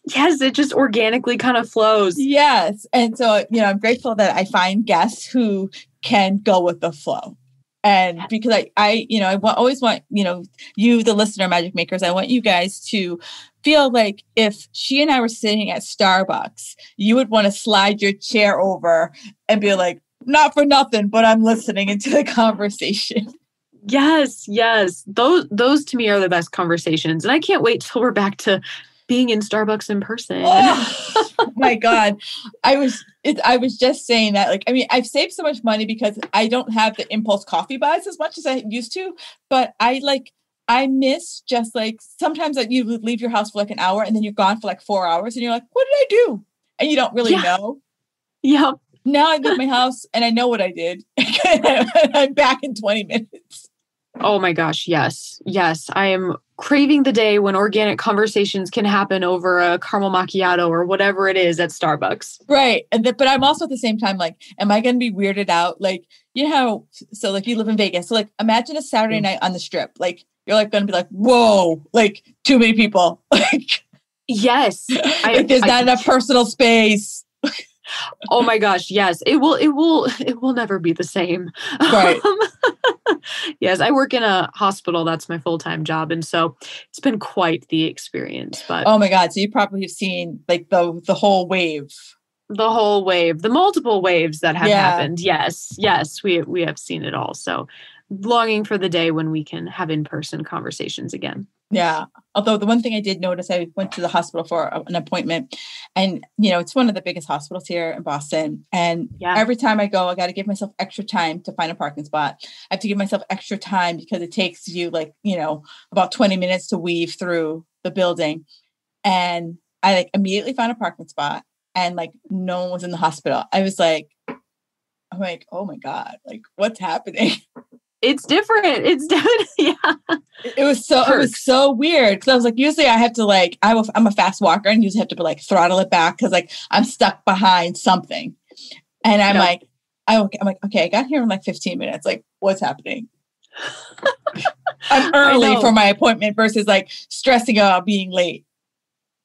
S2: Yes, it just organically kind of flows.
S1: Yes. And so, I'm grateful that I find guests who can go with the flow. And because I always want, you, the listener, Magic Makers, I want you guys to feel like if she and I were sitting at Starbucks, you would want to slide your chair over and be like, not for nothing, but I'm listening into the conversation.
S2: Yes. Those to me are the best conversations. And I can't wait till we're back to being in Starbucks in person.
S1: Oh my God. I was just saying that, like, I mean, I've saved so much money because I don't have the impulse coffee buys as much as I used to, but I miss just like, sometimes that you leave your house for like an hour and then you're gone for like 4 hours and you're like, what did I do? And you don't really know.
S2: Yeah.
S1: Now I leave my house and I know what I did. I'm back in 20 minutes.
S2: Oh my gosh. Yes. I am craving the day when organic conversations can happen over a caramel macchiato or whatever it is at Starbucks.
S1: Right. But I'm also at the same time, like, am I going to be weirded out? Like, so like you live in Vegas. So like, imagine a Saturday night on the Strip. Like, you're like going to be like, whoa, like too many people. Like,
S2: yes.
S1: There's not enough personal space.
S2: Oh my gosh. Yes. It will never be the same.
S1: Right.
S2: Yes. I work in a hospital. That's my full-time job. And so it's been quite the experience, but.
S1: Oh my God. So you probably have seen like the whole wave.
S2: The whole wave, the multiple waves that have happened. Yes, we have seen it all. So longing for the day when we can have in-person conversations again.
S1: Yeah. Although the one thing I did notice, I went to the hospital for an appointment, and, it's one of the biggest hospitals here in Boston. And every time I go, I got to give myself extra time to find a parking spot. I have to give myself extra time because it takes you about 20 minutes to weave through the building. And I immediately found a parking spot, and no one was in the hospital. I'm like, oh my God, what's happening?
S2: It's different. It's different. Yeah.
S1: It was so weird. Cause I was usually I have to I'm a fast walker and usually have to throttle it back. Cause I'm stuck behind something. And I'm like, okay, I got here in 15 minutes. What's happening? I'm early for my appointment versus stressing about being late.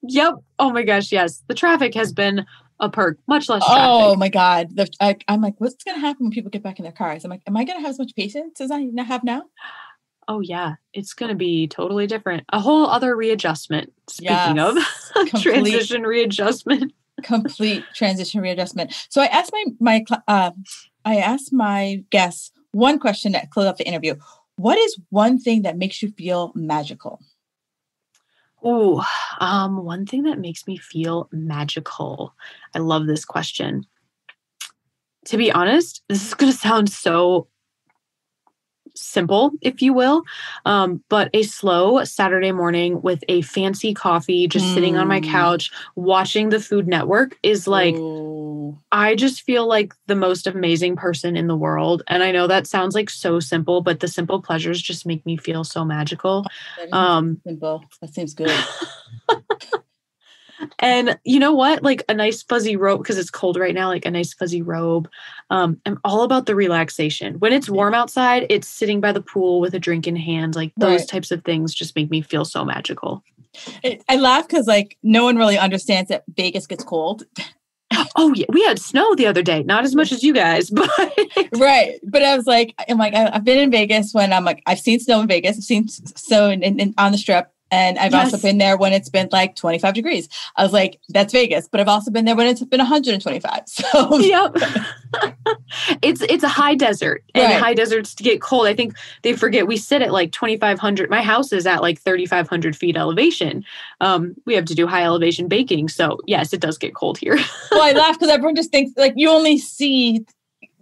S2: Yep. Oh my gosh. Yes. The traffic has been a perk, much less traffic.
S1: Oh my God. I'm like, what's going to happen when people get back in their cars? I'm like, am I going to have as much patience as I have now?
S2: Oh yeah. It's going to be totally different. A whole other readjustment. Speaking of transition readjustment.
S1: Complete transition readjustment. So I asked my guests one question that closed off the interview. What is one thing that makes you feel magical?
S2: Oh, one thing that makes me feel magical. I love this question. To be honest, this is going to sound so simple, if you will, but a slow Saturday morning with a fancy coffee, just sitting on my couch, watching the Food Network is I just feel like the most amazing person in the world. And I know that sounds so simple, but the simple pleasures just make me feel so magical.
S1: Simple. That seems good.
S2: And you know what? A nice fuzzy robe, because it's cold right now, a nice fuzzy robe. I'm all about the relaxation. When it's warm outside, it's sitting by the pool with a drink in hand. Those types of things just make me feel so magical.
S1: I laugh because no one really understands that Vegas gets cold.
S2: Oh yeah, we had snow the other day. Not as much as you guys, but
S1: right. But I was I've been in Vegas when I've seen snow in Vegas. I've seen snow in on the Strip. And I've also been there when it's been 25 degrees. I was like, that's Vegas. But I've also been there when it's been 125. So
S2: yep. It's a high desert. And high deserts to get cold. I think they forget we sit at 2,500. My house is at 3,500 feet elevation. We have to do high elevation baking. So yes, it does get cold here.
S1: Well, I laugh because everyone just thinks you only see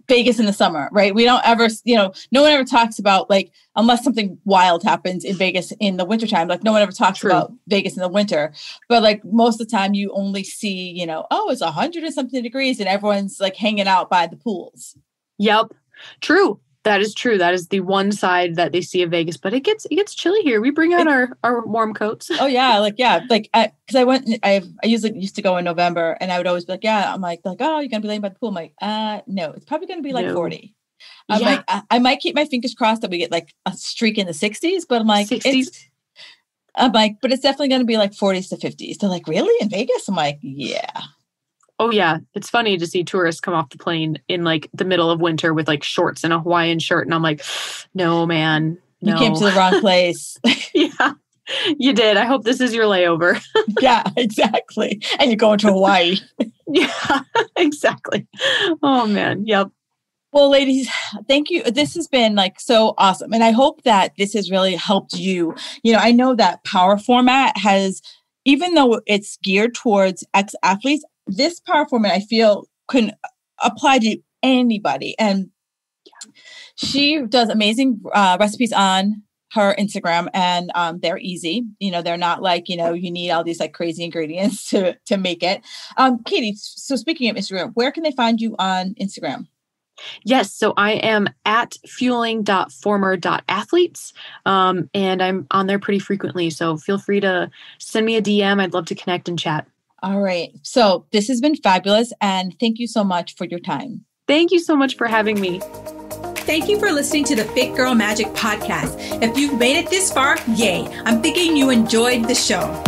S1: Vegas in the summer, right? We don't ever, no one ever talks about unless something wild happens in Vegas in the wintertime, no one ever talks about Vegas in the winter. But most of the time you only see, it's 100 and something degrees and everyone's hanging out by the pools.
S2: Yep. True. That is true. That is the one side that they see of Vegas, but it gets chilly here. We bring out our warm coats.
S1: Oh yeah. Cause I usually used to go in November and I would always be I'm like, oh, you're going to be laying by the pool. I'm like, no, it's probably going to be 40. I'm I might keep my fingers crossed that we get a streak in the 60s, but I'm like,
S2: 60s.
S1: But it's definitely going to be 40s to 50s. They're like, really? In Vegas? I'm like, yeah.
S2: Oh yeah. It's funny to see tourists come off the plane in the middle of winter with shorts and a Hawaiian shirt. And I'm like, no, man, no.
S1: You came to the wrong place.
S2: Yeah, you did. I hope this is your layover.
S1: Yeah, exactly. And you're going to Hawaii.
S2: Yeah, exactly. Oh man. Yep.
S1: Well, ladies, thank you. This has been so awesome. And I hope that this has really helped you. I know that Power Format has, even though it's geared towards ex-athletes, this Power Format I feel can apply to anybody. And she does amazing recipes on her Instagram and they're easy. They're not you need all these crazy ingredients to make it. Katie, so speaking of Instagram, where can they find you on Instagram?
S2: Yes. So I am at fueling.former.athletes. And I'm on there pretty frequently. So feel free to send me a DM. I'd love to connect and chat.
S1: All right. So this has been fabulous. And thank you so much for your time.
S2: Thank you so much for having me.
S3: Thank you for listening to the Fit Girl Magic podcast. If you've made it this far, yay. I'm thinking you enjoyed the show.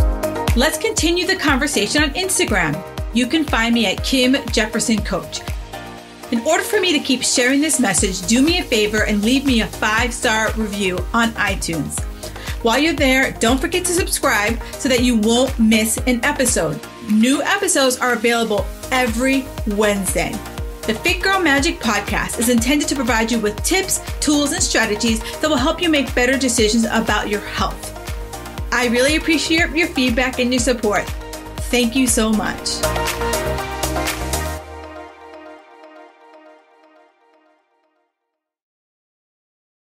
S3: Let's continue the conversation on Instagram. You can find me at Kim Jefferson Coach. In order for me to keep sharing this message, do me a favor and leave me a 5-star review on iTunes. While you're there, don't forget to subscribe so that you won't miss an episode. New episodes are available every Wednesday. The Fit Girl Magic podcast is intended to provide you with tips, tools, and strategies that will help you make better decisions about your health. I really appreciate your feedback and your support. Thank you so much.